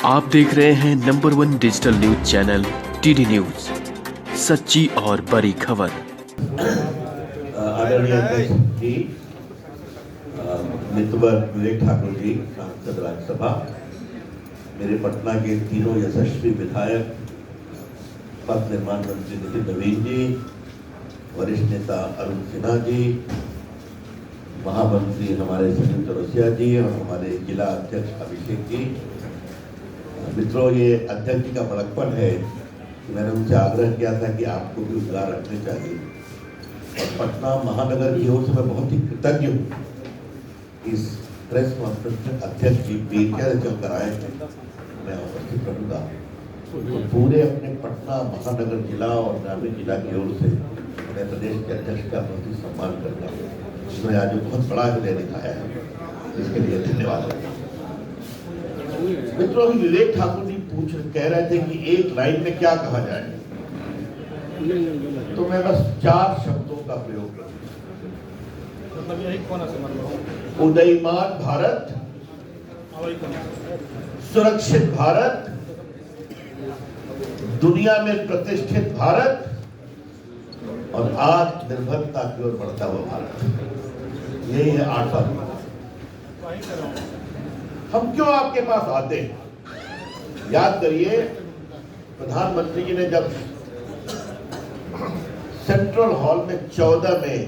आप देख रहे हैं number 1 digital news channel TD news, सच्ची और बड़ी खबर। आदरणीय अध्यक्ष जी, मितवर विवेक ठाकुर जी, सांसद राज्यसभा, मेरे पटना के तीनों यशस्वी विधायक, पथ निर्माण मंत्री नितिन नवीन जी, वरिष्ठ नेता अरुण सिन्हा जी, महामंत्री हमारे संयुक्त चौरसिया जी और हमारे जिला अध्यक्ष अभिषेक जी। मित्रों, ये अध्यक्ष जी का बड़कपन है कि मैंने उनसे आग्रह किया था कि आपको भी उद्गार रखने चाहिए, और पटना महानगर की ओर से मैं बहुत ही कृतज्ञ हूँ। इस प्रेस कॉन्फ्रेंस में अध्यक्ष जी बेटिया से चलकर आए थे, मैं उपस्थित रहूँगा। तो पूरे अपने पटना महानगर जिला और ग्रामीण जिला की ओर से मैं प्रदेश के अध्यक्ष का बहुत ही सम्मान करता हूँ। उन्होंने आज बहुत बड़ा हृदय दिखाया है, इसके लिए धन्यवाद। मित्रों, विवेक ठाकुर जी कह रहे थे कि एक लाइन में क्या कहा जाए, तो मैं बस 4 शब्दों का प्रयोग करूंगा। उदयमान भारत, सुरक्षित भारत, दुनिया में प्रतिष्ठित भारत और आत्मनिर्भरता की ओर बढ़ता हुआ भारत। यही है 8 बात। हम क्यों आपके पास आते हैं? याद करिए, प्रधानमंत्री जी ने जब सेंट्रल हॉल में 14 में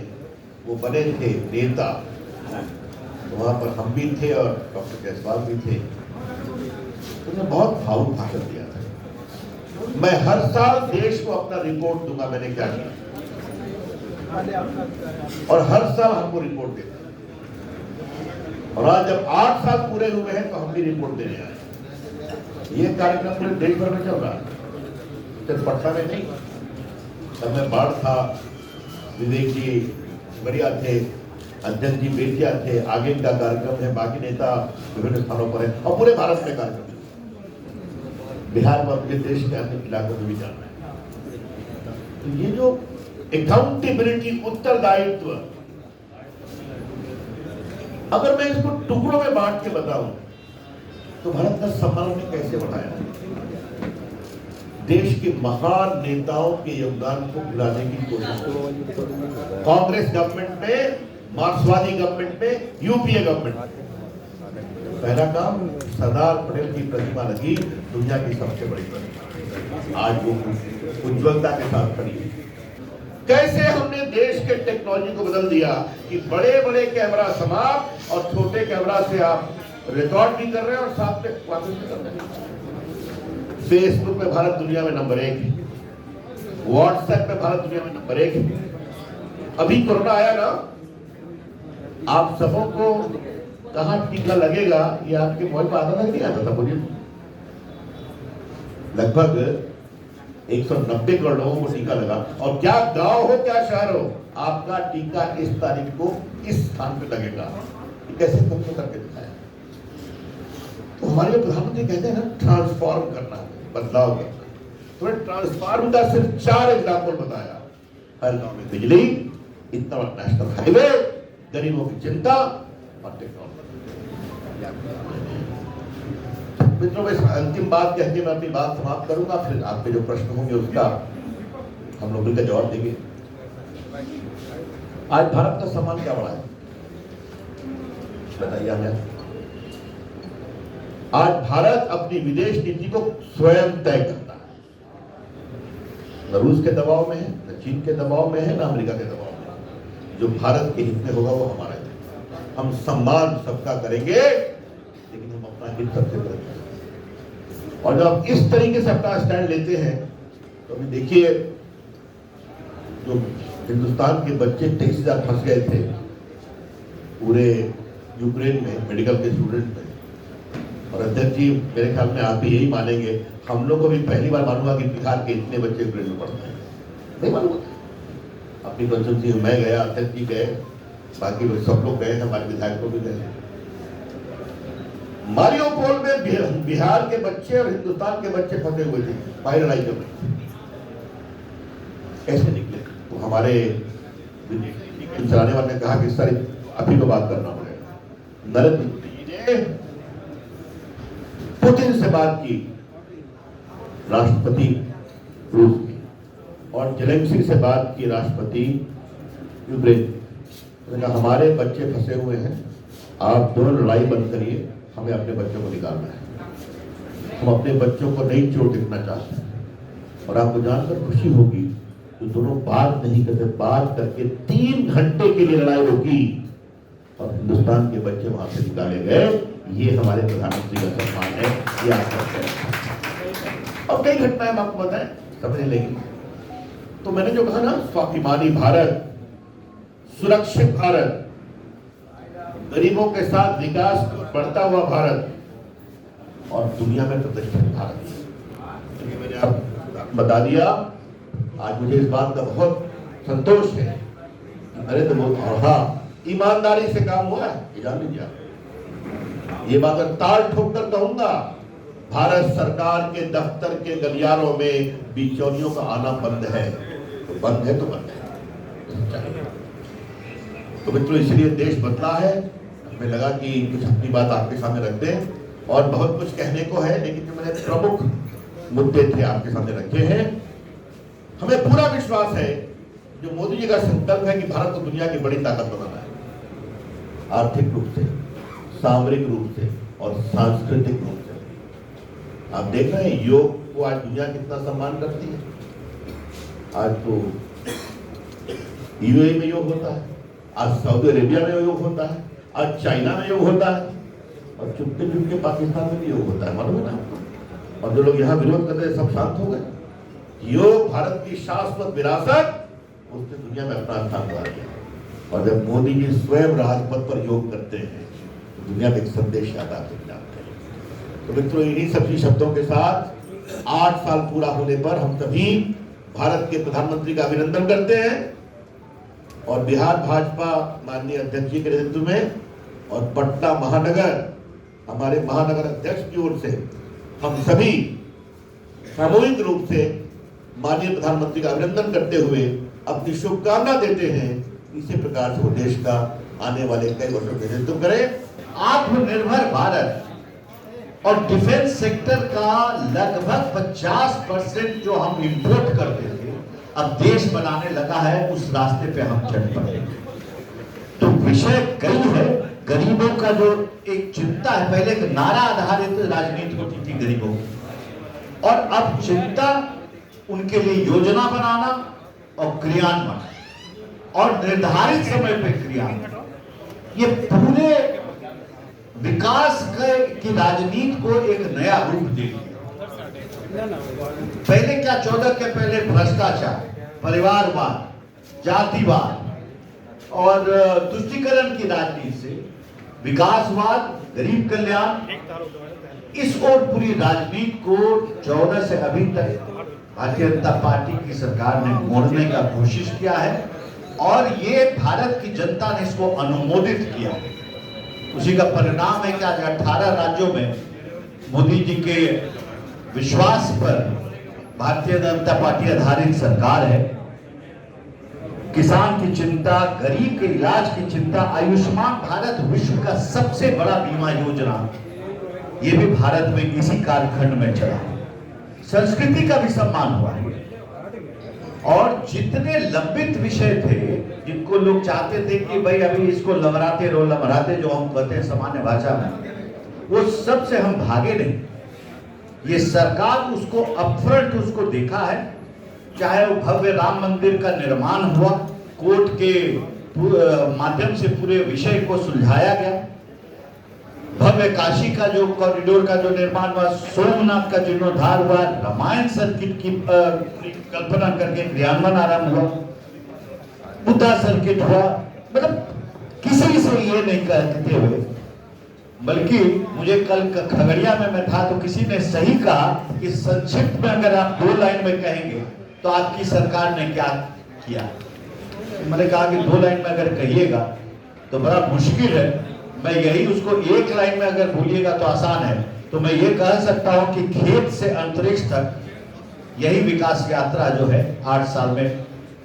वो बने थे नेता, तो वहां पर हम भी थे और डॉक्टर जायसवाल भी थे। उन्होंने बहुत भावुक भाषण दिया था। मैं हर साल देश को अपना रिपोर्ट दूंगा, मैंने क्या किया, और हर साल हमको रिपोर्ट देता। और आज जब 8 साल पूरे हुए हैं तो हम भी रिपोर्ट देने आए। ये कार्यक्रम पूरे देश भर में चल रहा है, सिर्फ पटना में नहीं। तब मैं बाढ़ था, विवेक जी बढ़िया थे, अध्यक्ष जी बेटिया थे, आगे का कार्यक्रम है, बाकी नेता विभिन्न स्थानों पर है, और पूरे भारत में कार्यक्रम है, बिहार में, अपने देश के अन्य इलाकों में भी जाना है। तो ये जो अकाउंटेबिलिटी, उत्तरदायित्व, अगर मैं इसको टुकड़ों में बांट के बताऊं तो भारत का सम्मान ने कैसे बढ़ाया, देश के महान नेताओं के योगदान को भुलाने की कोशिश। कांग्रेस गवर्नमेंट में, मार्क्सवादी गवर्नमेंट में, यूपीए गवर्नमेंट में पहला काम सरदार पटेल की प्रतिमा लगी, दुनिया की सबसे बड़ी प्रतिमा, आज वो उज्ज्वलता के साथ खड़ी है। कैसे हमने देश के टेक्नोलॉजी को बदल दिया कि बड़े बड़े कैमरा समाप्त और छोटे कैमरा से आप रिकॉर्ड भी कर रहे हैं और साथ में वापस भी कर रहे हैं। फेसबुक में भारत दुनिया में नंबर 1 है, व्हाट्सएप में भारत दुनिया में नंबर 1 है। अभी कोरोना आया ना, आप सबों को कहां टीका लगेगा ये आपके मोबाइल पर आता था, नहीं आता था? बोलिए। लगभग 190 करोड़ लोगों को टीका लगा, और क्या गांव हो क्या शहर हो, आपका टीका इस तारीख को इस स्थान पे लगेगा। कैसे तुमने करके दिखाया? तो हमारे प्रधानमंत्री कहते हैं ना, ट्रांसफॉर्म करना, बदलाव करना। तो ट्रांसफॉर्म का सिर्फ 4 एग्जाम्पल बताया। हर गांव में बिजली, इतना बड़ा नेशनल हाईवे, गरीबों की चिंता और टेक्नोलॉजी। मित्रों, मैं अंतिम बात कह के मैं अपनी बात समाप्त करूंगा, फिर आपके जो प्रश्न होंगे उसका हम लोग मिलकर जवाब देंगे। आज भारत का सम्मान क्या बढ़ा है, बताइए हमें। आज भारत अपनी विदेश नीति को स्वयं तय करता है। न रूस के दबाव में है, न चीन के दबाव में है, न अमेरिका के दबाव में है। जो भारत के हित में होगा वो हमारा है। हम सम्मान सबका करेंगे, लेकिन हम अपना हित सबसे करेंगे। और जब आप इस तरीके से अपना स्टैंड लेते हैं तो अभी देखिए, जो हिंदुस्तान के बच्चे 23,000 फंस गए थे पूरे यूक्रेन में, मेडिकल के स्टूडेंट में। और अध्यक्ष जी, मेरे ख्याल में आप भी यही मानेंगे, हम लोग को भी पहली बार मालूम हुआ कि बिहार के इतने बच्चे यूक्रेन में पढ़ते हैं, नहीं मालूम होता। अपनी कंसल्टेंसी में मैं गया, अध्यक्ष जी गए, बाकी सब लोग गए, हमारे विधायक लोग भी गए। मारियोपोल में बिहार के बच्चे और हिंदुस्तान के बच्चे फंसे हुए थे, बाहर लड़ाई कर रहे थे। कैसे निकले? तो हमारे चलाने वाले ने कहा कि सर अभी तो बात करना पड़ेगा। नरेंद्र मोदी जी ने पुतिन से बात की राष्ट्रपति रूस की, और जेलेंस्की से बात की राष्ट्रपति यूक्रेन। मैंने कहा हमारे बच्चे फंसे हुए हैं, आप दोनों लड़ाई बंद करिए, हमें अपने बच्चों को निकालना है, हम अपने बच्चों को नई चोट देखना चाहते हैं। और आपको जानकर खुशी होगी तो दोनों बात नहीं करते, बात करके 3 घंटे के लिए लड़ाई रोकी और हिंदुस्तान के बच्चे वहां से निकाले गए। ये हमारे प्रधानमंत्री का सम्मान है, ये आप करते हैं। और कई घटनाएं हम आपको बताएं, समझने लगी। तो मैंने जो कहा ना, स्वाभिमानी भारत, सुरक्षित भारत, गरीबों के साथ विकास बढ़ता हुआ भारत और दुनिया में प्रतिष्ठित भारत, ये मैंने आप बता दिया। आज मुझे इस बात का बहुत संतोष है कि नरेंद्र मोदी, और हाँ, ईमानदारी से काम हुआ है, ये जान लीजिए आप। ये बात ताल ठोक कर कहूंगा, भारत सरकार के दफ्तर के गलियारों में बिचौलियों का आना बंद है, तो बंद है तो बंद है। तो मित्रों, इसलिए देश बदला है। हमें लगा कि कुछ अपनी बात आपके सामने रख दें, और बहुत कुछ कहने को है, लेकिन जो मैंने प्रमुख मुद्दे थे आपके सामने रखे हैं। हमें पूरा विश्वास है जो मोदी जी का संकल्प है कि भारत को दुनिया की बड़ी ताकत बनाना है, आर्थिक रूप से, सामरिक रूप से और सांस्कृतिक रूप से। आप देख रहे हैं योग को आज दुनिया कितना सम्मान करती है। आज तो यूएई में योग होता है, आज सऊदी अरेबिया में योग होता है, आज चाइना में योग होता है, और चुपके चुपके पाकिस्तान में भी योग होता है, मालूम है ना। और जो लोग यहाँ विरोध कर रहे सब शांत हो गए। योग भारत की शाश्वत विरासत, उसने दुनिया में अपना स्थान बना दिया। और जब मोदी जी स्वयं राजपथ पर योग करते हैं तो दुनिया में एक संदेश यात्रा जाते हैं। तो मित्रों, इन्हीं सभी शब्दों के साथ 8 साल पूरा होने पर हम सभी भारत के प्रधानमंत्री का अभिनंदन करते हैं, और बिहार भाजपा माननीय अध्यक्ष जी के नेतृत्व में और पटना महानगर हमारे महानगर अध्यक्ष की ओर से हम सभी सामूहिक रूप से माननीय प्रधानमंत्री का अभिनंदन करते हुए अपनी शुभकामना देते हैं। इसी प्रकार से वो देश का आने वाले कई वर्षों में नेतृत्व करें। आत्मनिर्भर भारत और डिफेंस सेक्टर का लगभग 50% जो हम इंपोर्ट करते थे, अब देश बनाने लगा है, उस रास्ते पे हम चल पड़े। तो विषय कई है। गरीबों का जो एक चिंता है, पहले एक नारा आधारित राजनीति होती थी गरीबों की, और अब चिंता उनके लिए योजना बनाना और क्रियान्वयन और निर्धारित समय पे क्रियान्वयन, ये पूरे विकास की राजनीति को एक नया रूप दे दिया। पहले क्या, 14 के पहले भ्रष्टाचार, परिवारवाद, जातिवाद और तुष्टीकरण की राजनीति से विकासवाद, गरीब कल्याण, इस ओर पूरी राजनीति को 14 से अभी तक भारतीय जनता पार्टी की सरकार ने मोड़ने का कोशिश किया है, और ये भारत की जनता ने इसको अनुमोदित किया है। उसी का परिणाम है कि आज 18 राज्यों में मोदी जी के विश्वास पर भारतीय जनता पार्टी आधारित सरकार है। किसान की चिंता, गरीब के इलाज की चिंता, आयुष्मान भारत विश्व का सबसे बड़ा बीमा योजना, ये भी भारत में इसी कालखंड में चला। संस्कृति का भी सम्मान हुआ है, और जितने लंबित विषय थे जिनको लोग चाहते थे कि भाई अभी इसको लमराते रहो, लमराते जो हम कहते हैं सामान्य भाषा में, वो सब से हम भागे नहीं। ये सरकार उसको अपफ्रंट उसको देखा है। चाहे वो भव्य राम मंदिर का निर्माण हुआ, कोर्ट के माध्यम से पूरे विषय को सुलझाया गया, भव्य काशी का जो कॉरिडोर का जो निर्माण हुआ, सोमनाथ का जीर्णोद्धार हुआ, रामायण सर्किट की कल्पना करके क्रियान्वयन आरंभ हुआ, बुद्धा सर्किट हुआ। मतलब किसी से ये नहीं कहते हुए, बल्कि मुझे कल खगड़िया में मैं था तो किसी ने सही कहा कि संक्षिप्त में अगर आप 2 लाइन में कहेंगे तो आपकी सरकार ने क्या किया। मैंने कहा कि 2 लाइन में अगर कहिएगा तो बड़ा मुश्किल है, मैं यही उसको 1 लाइन में अगर बोलिएगा तो आसान है। तो मैं ये कह सकता हूं कि खेत से अंतरिक्ष तक यही विकास यात्रा जो है 8 साल में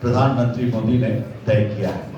प्रधानमंत्री मोदी ने तय किया है।